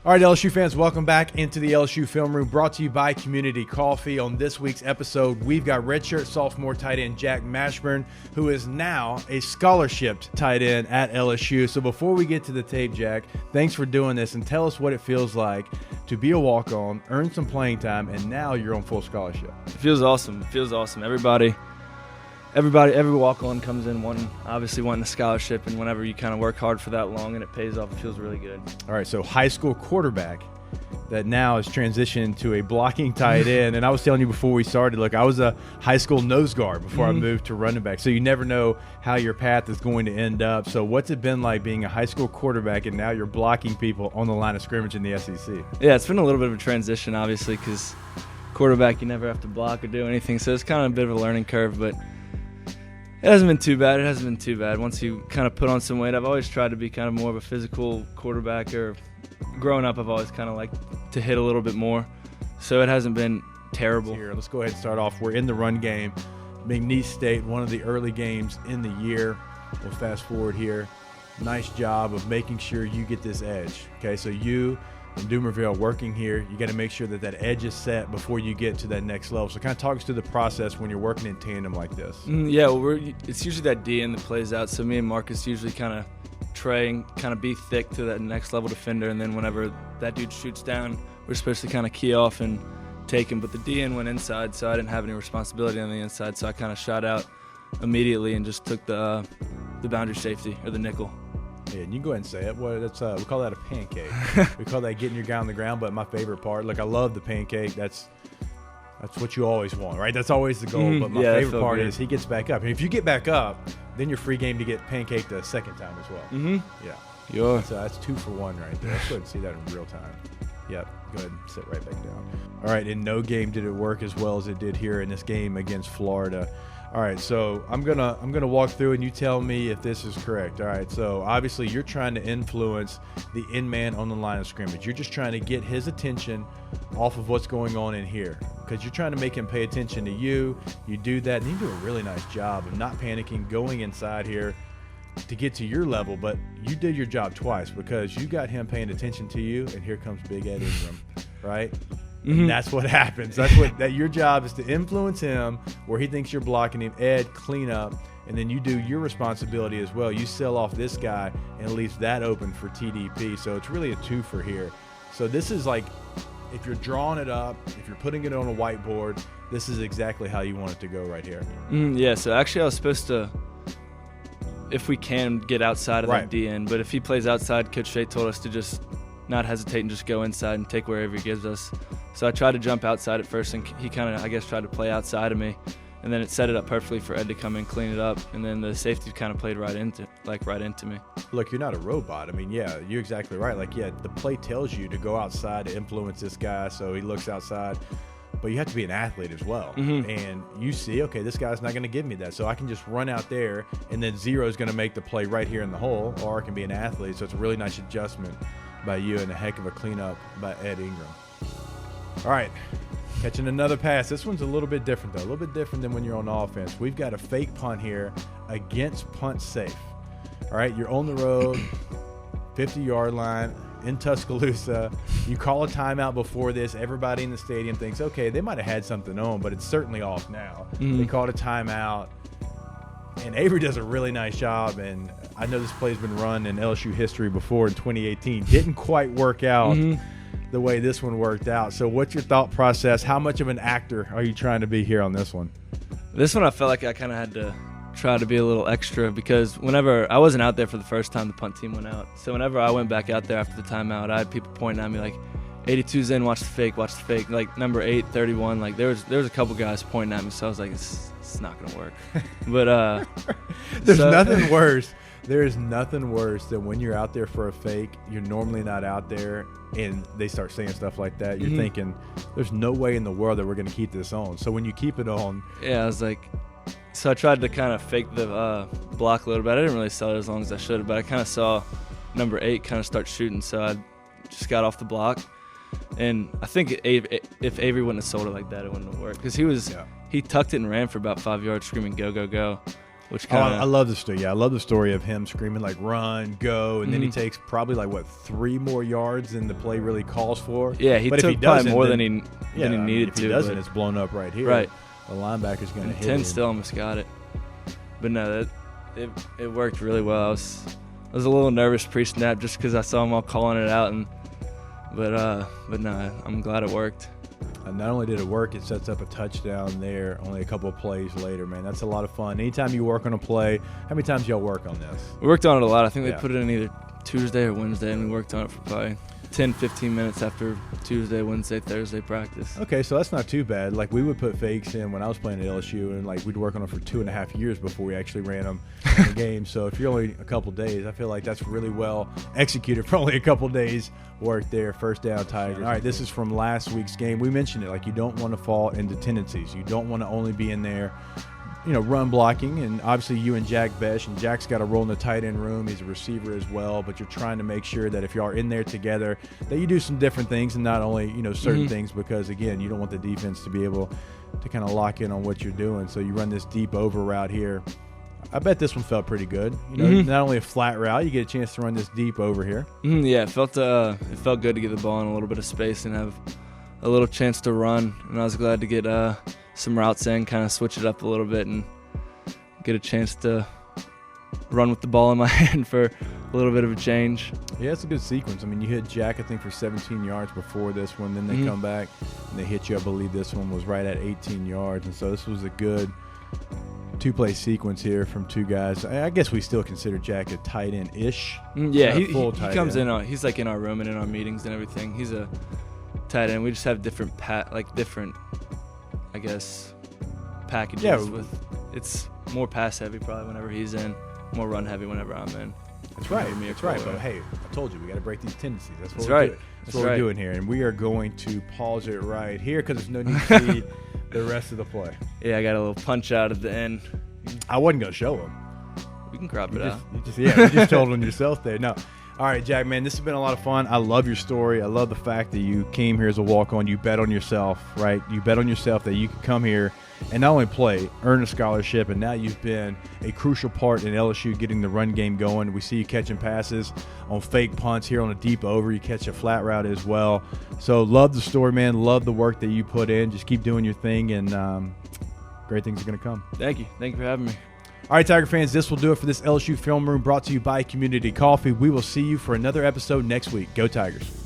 All right, LSU fans, welcome back into the LSU Film Room, brought to you by Community Coffee. On this week's episode, we've got redshirt sophomore tight end Jack Mashburn, who is now a scholarshiped tight end at LSU. So before we get to the tape, Jack, thanks for doing this, and tell us what it feels like to be a walk-on, earn some playing time, and now you're on full scholarship. It feels awesome. It feels awesome. Every walk-on comes in obviously wanting a scholarship, and whenever you kind of work hard for that long and it pays off, it feels really good. All right, so high school quarterback that now has transitioned to a blocking tight end. And I was telling you before we started, look, I was a high school nose guard before I moved to running back. So you never know how your path is going to end up. So what's it been like being a high school quarterback and now you're blocking people on the line of scrimmage in the SEC? Yeah, it's been a little bit of a transition, obviously, because quarterback, you never have to block or do anything. So it's kind of a bit of a learning curve, but it hasn't been too bad. Once you kind of put on some weight, I've always tried to be kind of more of a physical quarterback. Or growing up, I've always kind of liked to hit a little bit more. So it hasn't been terrible. Here, let's go ahead and start off. We're in the run game. McNeese State, one of the early games in the year. We'll fast forward here. Nice job of making sure you get this edge. Okay, so you and Dumerville working here, you got to make sure that that edge is set before you get to that next level. So kind of talk us through the process when you're working in tandem like this. Yeah, well, it's usually that DN that plays out. So me and Marcus usually kind of tray and kind of be thick to that next level defender. And then whenever that dude shoots down, we're supposed to kind of key off and take him. But the DN went inside, so I didn't have any responsibility on the inside. So I kind of shot out immediately and just took the boundary safety or the nickel. Yeah, and you can go ahead and say it. Well, that's we call that a pancake. We call that getting your guy on the ground. But my favorite part, look, I love the pancake. That's what you always want, right? That's always the goal. But my favorite part is he gets back up. And if you get back up, then you're free game to get pancaked a second time as well. Yeah. So that's 2 for 1 right there. Let's go ahead and see that in real time. Yep. Go ahead and sit right back down. All right. In no game did it work as well as it did here in this game against Florida. All right, so I'm gonna walk through and you tell me if this is correct. All right, so obviously you're trying to influence the in-man on the line of scrimmage. You're just trying to get his attention off of what's going on in here because you're trying to make him pay attention to you. You do that, and you do a really nice job of not panicking, going inside here to get to your level, but you did your job twice because you got him paying attention to you, and here comes Big Ed Ingram, right? And that's what happens. That your job is to influence him where he thinks you're blocking him. Ed, clean up, and then you do your responsibility as well. You sell off this guy and it leaves that open for TDP. So it's really a 2 for here. So this is like, if you're drawing it up, if you're putting it on a whiteboard, this is exactly how you want it to go right here. Yeah, so actually I was supposed to, if we can, get outside of that DN. But if he plays outside, Coach Shea told us to just not hesitate and just go inside and take wherever he gives us. So I tried to jump outside at first, and he kind of, I guess, tried to play outside of me. And then it set it up perfectly for Ed to come in, clean it up, and then the safety kind of played right into me. Look, you're not a robot. I mean, yeah, you're exactly right. Like, yeah, the play tells you to go outside to influence this guy, so he looks outside. But you have to be an athlete as well. And you see, okay, this guy's not going to give me that. So I can just run out there, and then Zero is going to make the play right here in the hole, or I can be an athlete. So it's a really nice adjustment by you and a heck of a cleanup by Ed Ingram. All right, catching another pass. This one's a little bit different, though. A little bit different than when you're on offense. We've got a fake punt here against punt safe. All right, you're on the road, 50-yard line in Tuscaloosa. You call a timeout before this. Everybody in the stadium thinks, okay, they might have had something on, but it's certainly off now. They called a timeout. And Avery does a really nice job, and I know this play's been run in LSU history before in 2018. Didn't quite work out the way this one worked out. So what's your thought process? How much of an actor are you trying to be here on this one? This one I felt like I kind of had to try to be a little extra because whenever I wasn't out there for the first time the punt team went out. So whenever I went back out there after the timeout, I had people pointing at me like, 82's in, watch the fake. Like number 8, 31. Like there was a couple guys pointing at me, so I was like, it's not gonna work. But there's nothing worse. There is nothing worse than when you're out there for a fake. You're normally not out there, and they start saying stuff like that. You're thinking, there's no way in the world that we're gonna keep this on. So when you keep it on, I was like, so I tried to kind of fake the block a little bit. I didn't really sell it as long as I should have, but I kind of saw number 8 kind of start shooting, so I just got off the block. And I think if Avery wouldn't have sold it like that, it wouldn't have worked. Because he tucked it and ran for about 5 yards screaming, go, go, go. which kind of I love the story. Yeah, I love the story of him screaming like "run, go," and then he takes probably like 3 more yards than the play really calls for. Yeah, he took probably more than he needed if to. He doesn't, it's blown up right here. Right, the linebacker's going to hit 10 him. still almost got it, but no, it worked really well. I was a little nervous pre-snap just because I saw them all calling it out, but no, I'm glad it worked. Not only did it work, it sets up a touchdown there only a couple of plays later, man. That's a lot of fun. Anytime you work on a play, how many times y'all work on this? We worked on it a lot. I think they put it in either Tuesday or Wednesday, and we worked on it for probably 10, 15 minutes after Tuesday, Wednesday, Thursday practice. Okay, so that's not too bad. Like, we would put fakes in when I was playing at LSU, and like we'd work on them for 2.5 years before we actually ran them in the game. So if you're only a couple days, I feel like that's really well executed for only a couple days work there. First down, Tigers. All right, this is from last week's game. We mentioned it. Like, you don't want to fall into tendencies. You don't want to only be in there, run blocking, and obviously you and Jack Besh, and Jack's got a role in the tight end room. He's a receiver as well, but you're trying to make sure that if you are in there together, that you do some different things and not only, certain things, because again, you don't want the defense to be able to kind of lock in on what you're doing. So you run this deep over route here. I bet this one felt pretty good. Not only a flat route, you get a chance to run this deep over here. Yeah, it felt good to get the ball in a little bit of space and have a little chance to run, and I was glad to get some routes in, kind of switch it up a little bit and get a chance to run with the ball in my hand for a little bit of a change. Yeah, it's a good sequence. I mean, you hit Jack, I think, for 17 yards before this one. Then they come back and they hit you. I believe this one was right at 18 yards. And so this was a good two-play sequence here from two guys. I guess we still consider Jack a tight end-ish. Yeah, he comes in. He's like in our room and in our meetings and everything. He's a tight end. We just have different, I guess, packages. Yeah. It's more pass heavy probably whenever he's in, more run heavy whenever I'm in. That's right. But hey, I told you we got to break these tendencies. That's what That's what we're doing here, and we are going to pause it right here because there's no need to see the rest of the play. Yeah, I got a little punch out at the end. I wasn't gonna show him. We can crop it out. You just told on yourself there. No. All right, Jack, man, this has been a lot of fun. I love your story. I love the fact that you came here as a walk-on. You bet on yourself, right? You bet on yourself that you could come here and not only play, earn a scholarship, and now you've been a crucial part in LSU getting the run game going. We see you catching passes on fake punts here on a deep over. You catch a flat route as well. So love the story, man. Love the work that you put in. Just keep doing your thing, and great things are going to come. Thank you. Thank you for having me. All right, Tiger fans, this will do it for this LSU Film Room brought to you by Community Coffee. We will see you for another episode next week. Go Tigers.